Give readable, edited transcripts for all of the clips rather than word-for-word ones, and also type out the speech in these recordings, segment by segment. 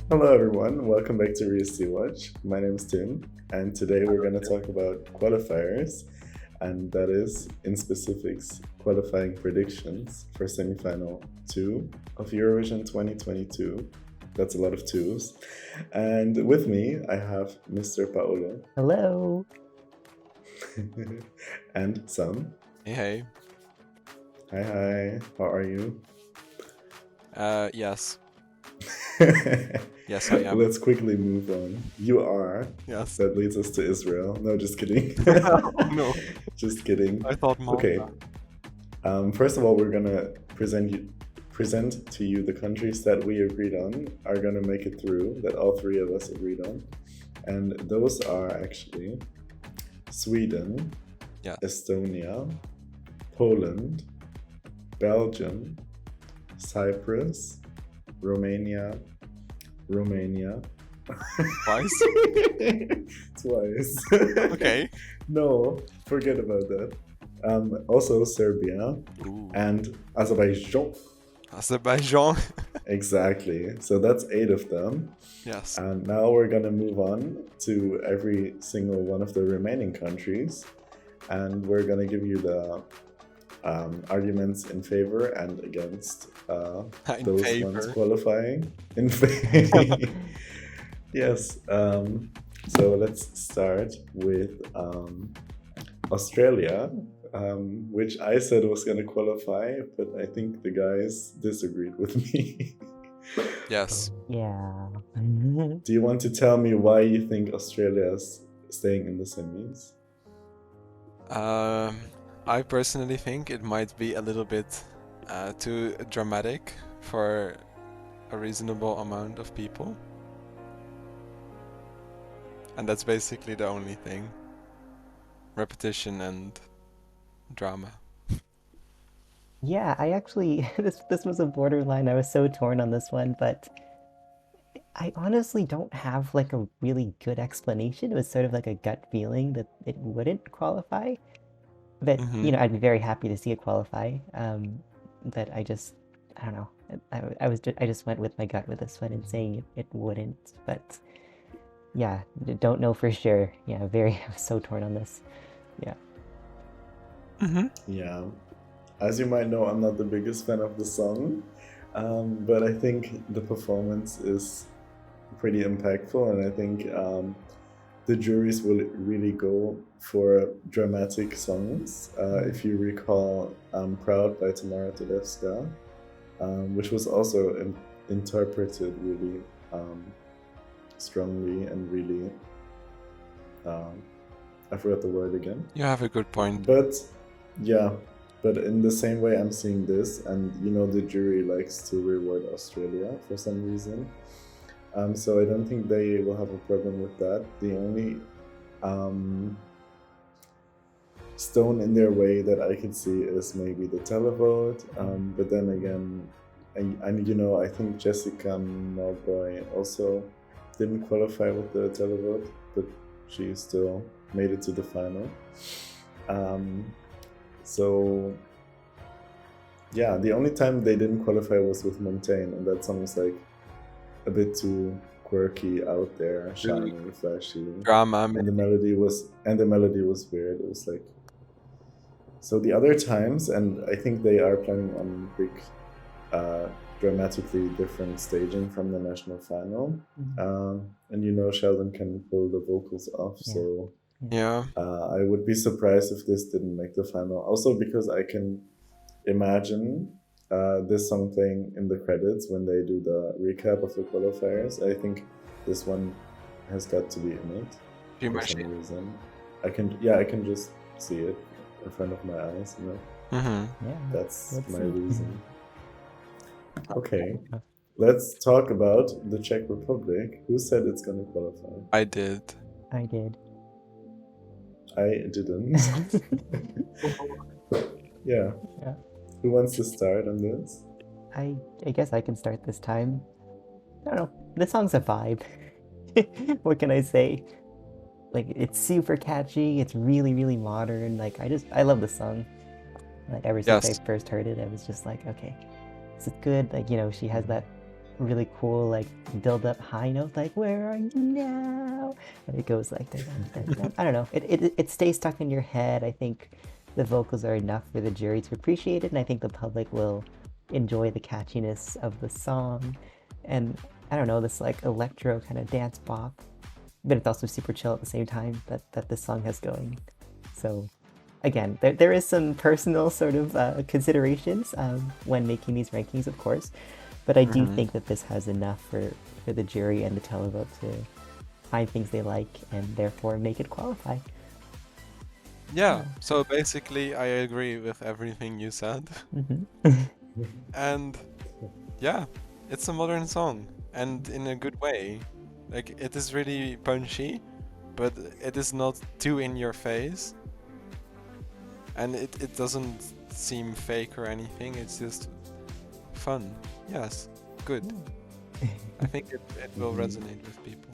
Hello, everyone. Welcome back to rESCwatch. My name is Tim, and today we're going to talk about qualifiers, and that is, in specifics, qualifying predictions for semifinal 2 of Eurovision 2022. That's a lot of twos. And with me, I have Mr. Paolo Hello. and Sam. Hey. Hi, hi. How are you? Yes. Yes, I am. Let's quickly move on. You are. Yes. That leads us to Israel. No, just kidding. No, Just kidding. I thought Malta. Okay. First of all, we're gonna present to you the countries that we agreed on are gonna make it through, that all three of us agreed on. And those are actually Sweden, Yeah. Estonia, Poland, Belgium, Cyprus, Romania. Twice? Twice. Okay. No, forget about that. Also Serbia Ooh. and Azerbaijan. Azerbaijan. Exactly. So that's 8 of them. Yes. And now we're gonna move on to every single one of the remaining countries, and we're gonna give you the arguments in favor and against In those favor. ones qualifying. In favor. Yes. So let's start with Australia, which I said was going to qualify, but I think the guys disagreed with me. Yes. Yeah. Do you want to tell me why you think Australia's staying in the semis? I personally think it might be a little bit too dramatic for a reasonable amount of people. And that's basically the only thing. Repetition and drama. Yeah, I actually this was a borderline. I was so torn on this one, but I honestly don't have like a really good explanation. It was sort of like a gut feeling that it wouldn't qualify. But I'd be very happy to see it qualify. But I don't know. I just went with my gut with this one and saying it wouldn't. But yeah, don't know for sure. Yeah, I was so torn on this. Yeah. Yeah. As you might know, I'm not the biggest fan of the song, but I think the performance is pretty impactful, and I think the juries will really go for dramatic songs. If you recall Proud by Tamara Tedesca, which was also interpreted really strongly and really... I forgot the word again. You have a good point. But yeah, but in the same way I'm seeing this, and the jury likes to reward Australia for some reason. So I don't think they will have a problem with that. The only stone in their way that I could see is maybe the televote. But then again, I think Jessica Malboy also didn't qualify with the televote, but she still made it to the final. So yeah, the only time they didn't qualify was with Montaigne, and that song was like a bit too quirky, out there, shiny, flashy. Drama. And the melody was weird. It was like... So the other times, and I think they are planning on big dramatically different staging from the national final. And Sheldon can pull the vocals off, so Yeah. I would be surprised if this didn't make the final. Also because I can imagine this song playing in the credits when they do the recap of the qualifiers. I think this one has got to be in it for some reason. I can just see it in front of my eyes. Yeah, that's my reason. Okay, let's talk about the Czech Republic. Who said it's gonna qualify? I did. I did. I didn't. Yeah. Who wants to start on this? I guess I can start this time. I don't know. This song's a vibe. What can I say? Like, it's super catchy. It's really, really modern. Like, I love the song. Like, ever since I first heard it, I was just like, okay, this is good. Like, she has that really cool like build up high note, like where are you now? And it goes like that. I don't know. It stays stuck in your head. I think the vocals are enough for the jury to appreciate it, and I think the public will enjoy the catchiness of the song. And I don't know, this like electro kind of dance bop, but it's also super chill at the same time that this song has going. So again, there is some personal sort of considerations when making these rankings, of course, but I do think that this has enough for the jury and the televote to find things they like and therefore make it qualify. Yeah, so basically I agree with everything you said. And yeah, it's a modern song, and in a good way. Like, it is really punchy, but it is not too in your face. And it doesn't seem fake or anything, it's just fun. Yes, good. I think it will resonate with people.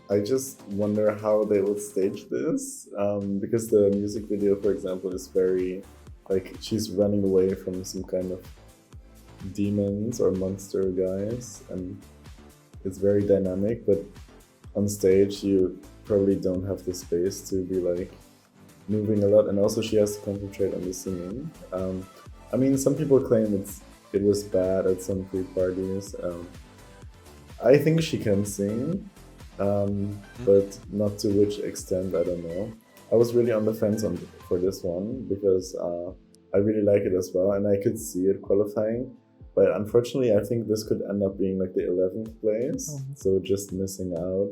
I just wonder how they will stage this, because the music video, for example, is very, like, she's running away from some kind of demons or monster guys, and it's very dynamic, but on stage you probably don't have the space to be like moving a lot, and also she has to concentrate on the singing. I mean, some people claim it was bad at some pre-parties. I think she can sing, but not to which extent, I don't know. I was really on the fence for this one because I really like it as well, and I could see it qualifying. But unfortunately, I think this could end up being like the 11th place, so just missing out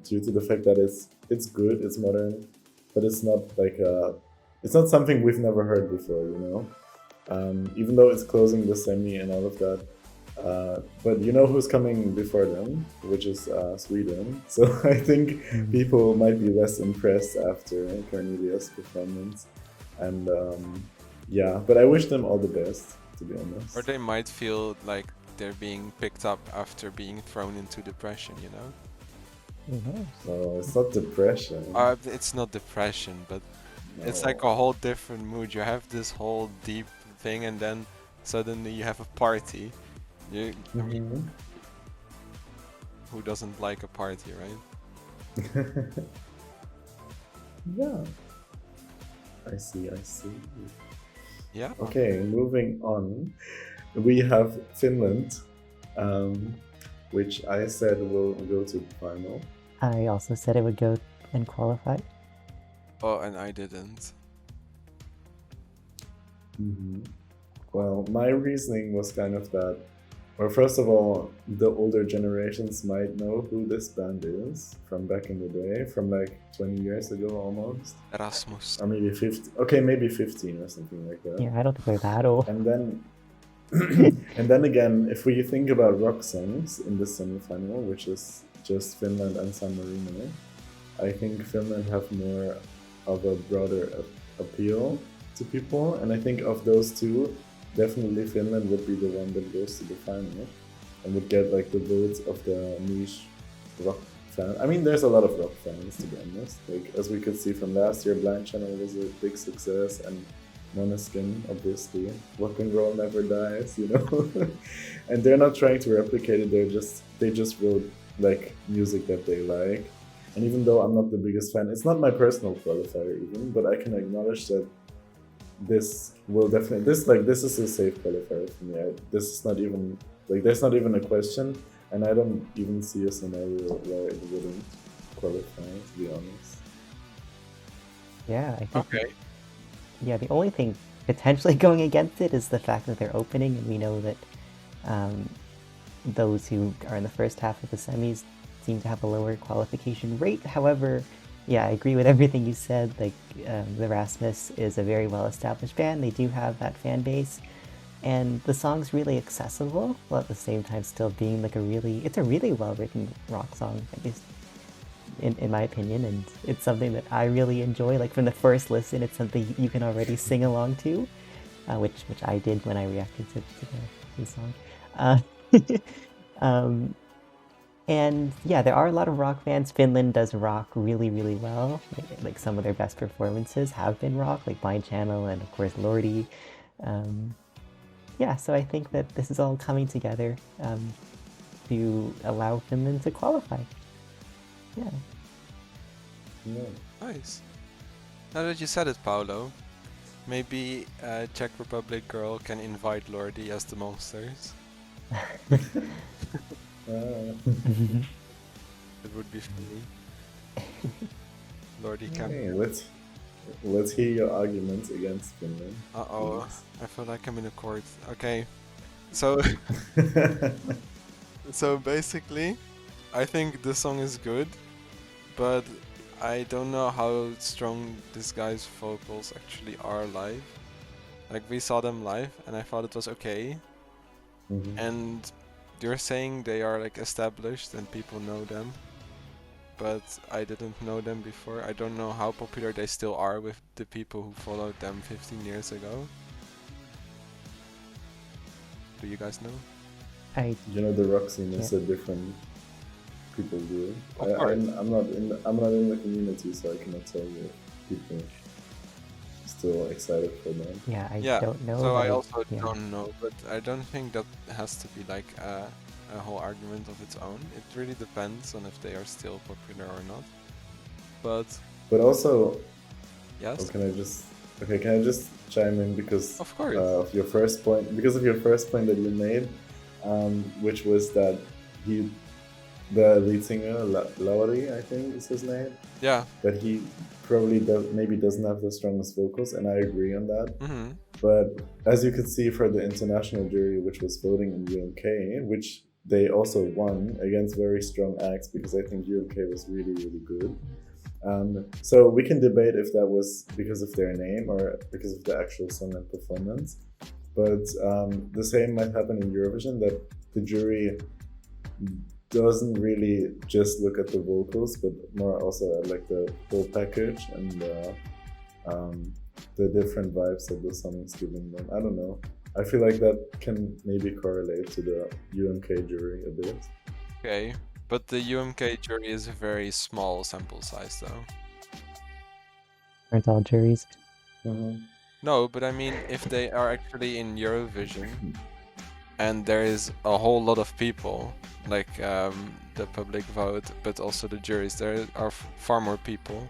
due to the fact that it's good, it's modern, but it's not like it's not something we've never heard before, you know. Even though it's closing the semi and all of that, but you know who's coming before them, which is Sweden. So I think people might be less impressed after Cornelia's performance, and yeah. But I wish them all the best, to be honest. Or they might feel like they're being picked up after being thrown into depression, you know? No, it's not depression. It's not depression, but No. it's like a whole different mood. You have this whole deep thing, and then suddenly you have a party. I mean, who doesn't like a party, right? Yeah. I see. Yeah. Okay, moving on. We have Finland, which I said will go to the final. I also said it would go and qualify. Oh, and I didn't. Well, my reasoning was kind of that, well, first of all, the older generations might know who this band is from back in the day, from like 20 years ago almost. Erasmus. Or maybe 50, okay, maybe 15 or something like that. Yeah, I don't think they're that old. And then, and then again, if we think about rock songs in the semi-final, which is just Finland and San Marino, I think Finland have more of a broader appeal to people, and I think of those two, definitely Finland would be the one that goes to the final and would get like the votes of the niche rock fan. I mean, there's a lot of rock fans, to be honest. Like, as we could see from last year, Blind Channel was a big success, and Måneskin, obviously. Rock and roll never dies, you know. And they're not trying to replicate it. They just wrote like music that they like. And even though I'm not the biggest fan, it's not my personal qualifier even, but I can acknowledge that this will definitely, this is a safe qualifier for me. This is not even, like, there's not even a question, and I don't even see a scenario where it wouldn't qualify, to be honest. Yeah, I think. Okay. Yeah, the only thing potentially going against it is the fact that they're opening, and we know that those who are in the first half of the semis seem to have a lower qualification rate. However, yeah, I agree with everything you said. Like, the Rasmus is a very well-established band. They do have that fan base, and the song's really accessible, while at the same time still being like it's a really well-written rock song, at least in my opinion, and it's something that I really enjoy. Like, from the first listen, it's something you can already sing along to, which I did when I reacted to the song. And yeah, there are a lot of rock fans. Finland does rock really, really well. Like some of their best performances have been rock, like Blind Channel and of course Lordi. yeah, so I think that this is all coming together to allow Finland to qualify. Yeah. Yeah. Nice. Now that you said it, Paolo, maybe a Czech Republic girl can invite Lordi as the monsters. It would be funny. Lordi can. Hey, let's hear your arguments against Finland. Uh-oh, I feel like I'm in a court. Okay, so so basically, I think the song is good, but I don't know how strong this guy's vocals actually are live. Like, we saw them live, and I thought it was okay. Mhm. And you're saying they are like established and people know them, but I didn't know them before. I don't know how popular they still are with the people who followed them 15 years ago. Do you guys know? You know, the rock scene is Yeah. so different. People do it. Of course. I'm not in the community, so I cannot tell you if people are still excited for them. Yeah, I Yeah, don't know. so but I also yeah. don't know, but I don't think that has to be like a whole argument of its own. It really depends on if they are still popular or not. But also, yes, can I just chime in because of course. of your first point? Because of your first point that you made, which was that the lead singer Lauri, I think is his name, Yeah. that he probably doesn't have the strongest vocals, and I agree on that. Mm-hmm. But as you could see for the international jury, which was voting in UMK, which they also won against very strong acts, because I think UMK was really, really good. So we can debate if that was because of their name or because of the actual song and performance. But the same might happen in Eurovision, that the jury doesn't really just look at the vocals, but more also at like the whole package and the different vibes that the song is giving them. I don't know. I feel like that can maybe correlate to the UMK jury a bit. Okay, but the UMK jury is a very small sample size, though. Aren't all juries? No, but I mean, if they are actually in Eurovision, and there is a whole lot of people, like the public vote, but also the juries, there are far more people.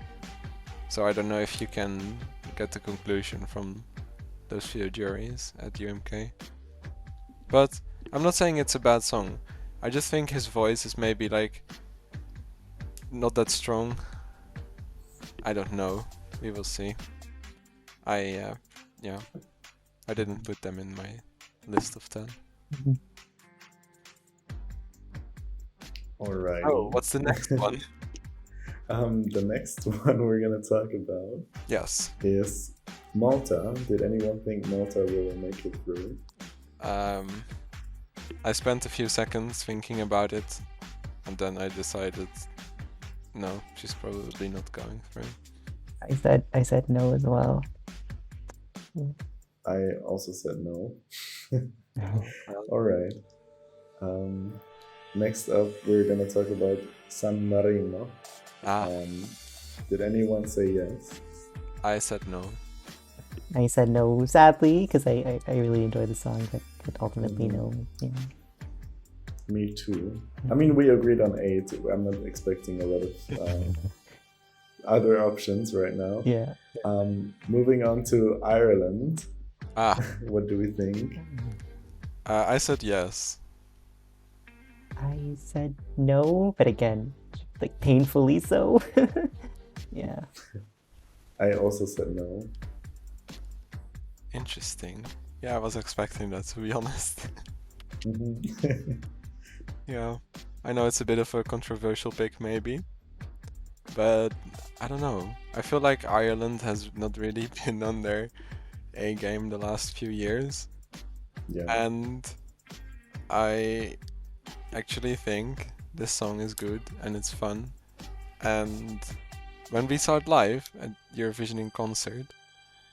So I don't know if you can get the conclusion from those few juries at UMK. But I'm not saying it's a bad song. I just think his voice is maybe like not that strong. I don't know. We will see. I didn't put them in my list of 10. All right. Oh, what's the next one? The next one we're gonna talk about Yes. is Malta. Did anyone think Malta will make it through? I spent a few seconds thinking about it, and then I decided, no, she's probably not going through. I said no as well. I also said no. All right. Next up, we're gonna talk about San Marino. Did anyone say yes? I said no. I said no, sadly, because I really enjoy the song, but ultimately no. Yeah. Me too. I mean, we agreed on 8. I'm not expecting a lot of other options right now. Yeah. Moving on to Ireland. What do we think? I said yes. I said no, but again, like painfully so. Yeah. I also said no. Interesting. Yeah, I was expecting that, to be honest. Yeah, I know it's a bit of a controversial pick maybe, but I don't know. I feel like Ireland has not really been on their A game the last few years. Yeah. And I actually think this song is good and it's fun. And when we saw it live at Eurovision in concert,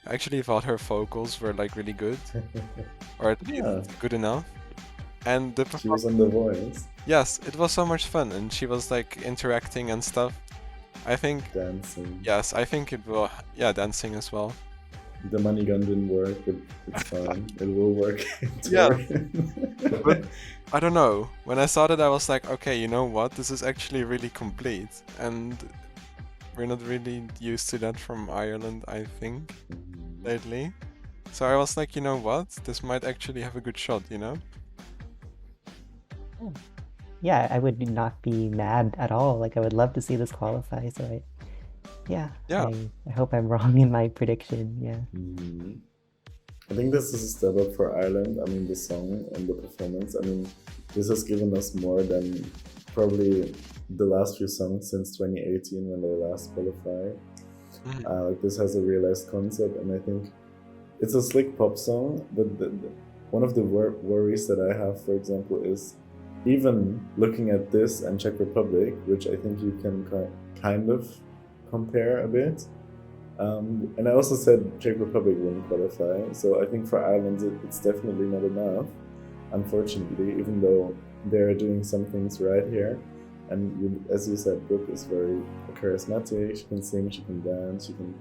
I actually thought her vocals were like really good, or at least good enough. And the She was on The Voice. Yes, it was so much fun, and she was like interacting and stuff. I think Dancing. yes, I think it will. Yeah, dancing as well. the money gun didn't work, but it's fine. It will work. Yeah. But I don't know. When I saw that, I was like, okay, you know what? This is actually really complete, and we're not really used to that from Ireland, I think, lately. So I was like, you know what? This might actually have a good shot, you know? Yeah, I would not be mad at all. Like, I would love to see this qualify. So Yeah. I hope I'm wrong in my prediction. Yeah. I think this is a step up for Ireland. I mean, the song and the performance. I mean, this has given us more than probably the last few songs since 2018 when they last qualified. Like, this has a realized concept, and I think it's a slick pop song. But one of the worries that I have, for example, is even looking at this and Czech Republic, which I think you can kind of compare a bit. And I also said Czech Republic wouldn't qualify, so I think for Ireland it's definitely not enough, unfortunately, even though they're doing some things right here. And as you said, Brooke is very charismatic, she can sing, she can dance, she can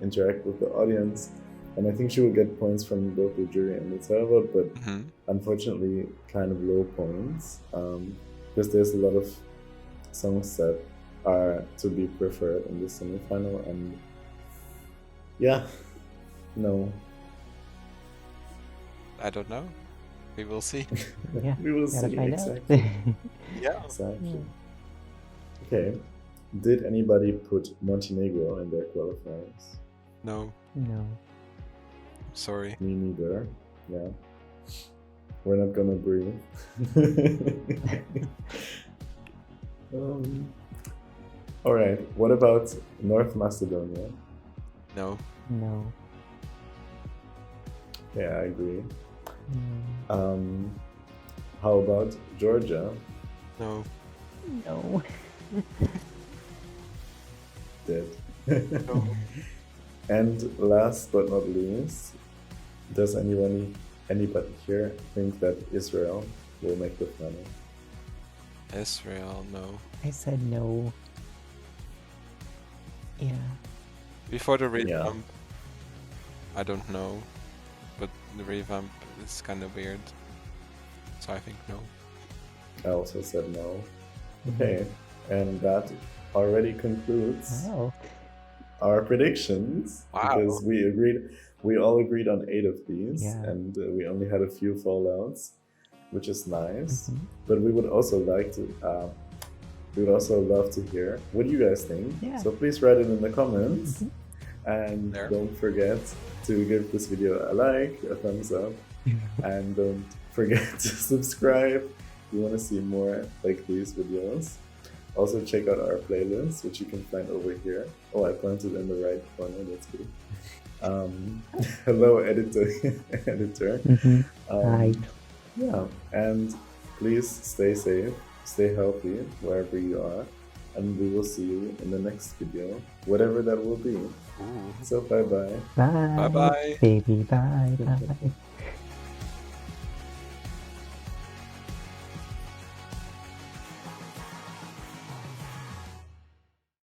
interact with the audience, and I think she will get points from both the jury and the server, but unfortunately kind of low points, because there's a lot of songs that are to be preferred in the semi-final, and yeah, no. I don't know. We will see. Yeah. We will Gotta see, find exactly. Yeah. Exactly. Okay. Did anybody put Montenegro in their qualifiers? No. No. Sorry. Me neither. Yeah. We're not gonna breathe. Alright, what about North Macedonia? No. No. Yeah, I agree. How about Georgia? No. No. Dead. No. And last but not least, does anybody here think that Israel will make the final? Israel, no. I said no. Yeah. Before the revamp, I don't know, but the revamp is kind of weird, so I think no. I also said no. Okay, and that already concludes Wow. our predictions. Wow. Because we all agreed on 8 of these, Yeah. and we only had a few fallouts, which is nice. But we would also like to, we would also love to hear what you guys think. Yeah. So please write it in the comments, and don't forget to give this video a like, a thumbs up, and don't forget to subscribe if you want to see more like these videos. Also check out our playlist, which you can find over here. Oh, I pointed in the right corner, that's good. Hello, editor. Hi. Yeah, and please stay safe, stay healthy wherever you are, and we will see you in the next video, whatever that will be. Ooh. So bye bye. Bye. Bye bye. Baby, bye. Bye.